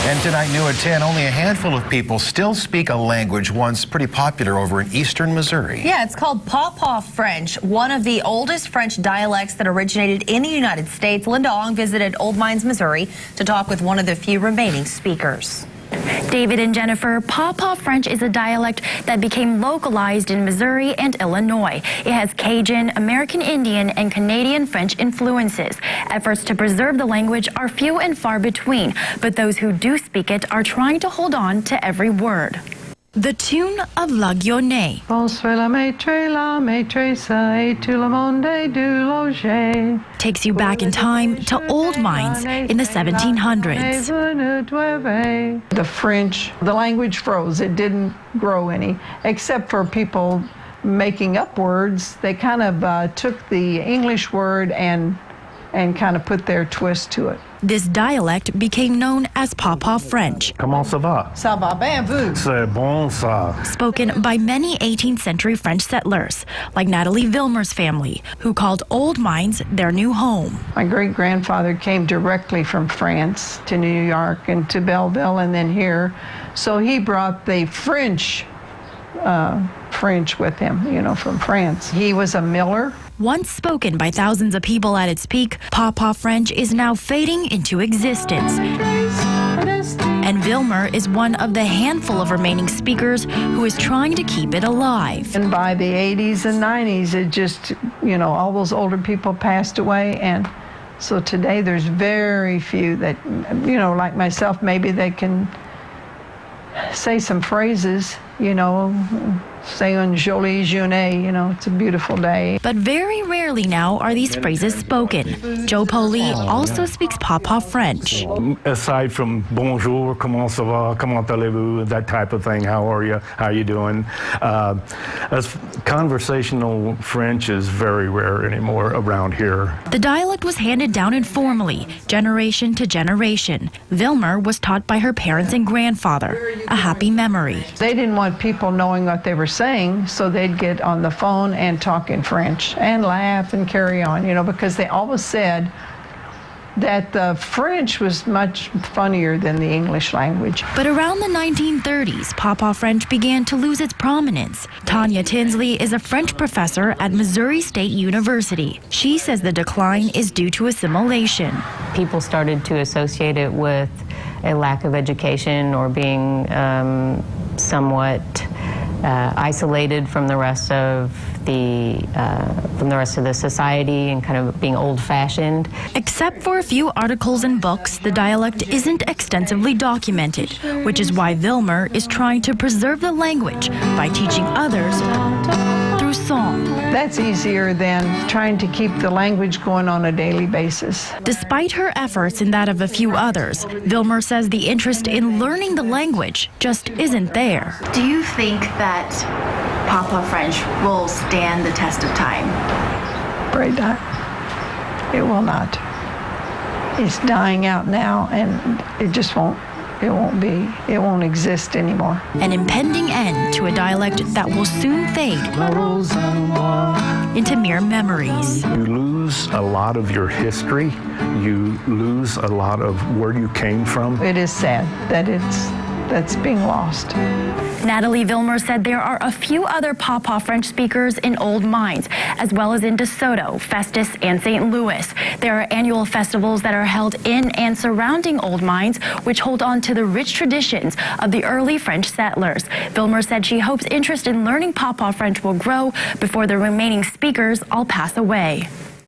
And tonight, new at 10, only a handful of people still speak a language once pretty popular over in eastern Missouri. Yeah, it's called Paw Paw French, one of the oldest French dialects that originated in the United States. Linda Ong visited Old Mines, Missouri to talk with one of the few remaining speakers. David and Jennifer, Paw Paw French is a dialect that became localized in Missouri and Illinois. It has Cajun, American Indian, and Canadian French influences. Efforts to preserve the language are few and far between, but those who do speak it are trying to hold on to every word. The tune of La Guionnaise takes you back in time to Old Mines in the 1700s. The French, the language froze. It didn't grow any, except for people making up words. They kind of took the English word and kind of put their twist to it. This dialect became known as Paw Paw French. Comment ça va? Ça va bien, vous? C'est bon ça. Spoken by many 18th century French settlers, like Natalie Vilmer's family, who called Old Mines their new home. My great-grandfather came directly from France to New York and to Belleville and then here. So he brought the French with him, you know, from France. He was a miller. Once spoken by thousands of people at its peak, Paw Paw French is now fading into existence. And Vilmer is one of the handful of remaining speakers who is trying to keep it alive. And by the 80s and 90s, it just, you know, all those older people passed away. And so today there's very few that, you know, like myself, maybe they can say some phrases, you know, say une jolie journée, you know, it's a beautiful day. But very rarely now are these phrases spoken. Joe Poli also speaks Paw Paw French. Aside from bonjour, comment ça va, comment allez-vous, that type of thing, how are you, how you doing? As conversational French is very rare anymore around here. The dialect was handed down informally, generation to generation. Vilmer was taught by her parents and grandfather, a happy memory. They didn't want people knowing what they were saying, so they'd get on the phone and talk in French and laugh and carry on, you know, because they always said that the French was much funnier than the English language. But around the 1930s, Paw Paw French began to lose its prominence. Tanya Tinsley is a French professor at Missouri State University. She says the decline is due to assimilation. People started to associate it with a lack of education or being somewhat isolated from the rest of the society and kind of being old-fashioned. Except for a few articles and books, the dialect isn't extensively documented, which is why Vilmer is trying to preserve the language by teaching others through song. That's easier than trying to keep the language going on a daily basis. Despite her efforts and that of a few others, Vilmer says the interest in learning the language just isn't there. Do you think that Paw Paw French will stand the test of time? Afraid not. It will not. It's dying out now, and it just won't. It won't exist anymore. An impending end to a dialect that will soon fade into mere memories. You lose a lot of your history. You lose a lot of where you came from. It is sad that that's being lost. Natalie Vilmer said there are a few other Paw Paw French speakers in Old Mines, as well as in DeSoto, Festus, and St. Louis. There are annual festivals that are held in and surrounding Old Mines, which hold on to the rich traditions of the early French settlers. Vilmer said she hopes interest in learning Paw Paw French will grow before the remaining speakers all pass away.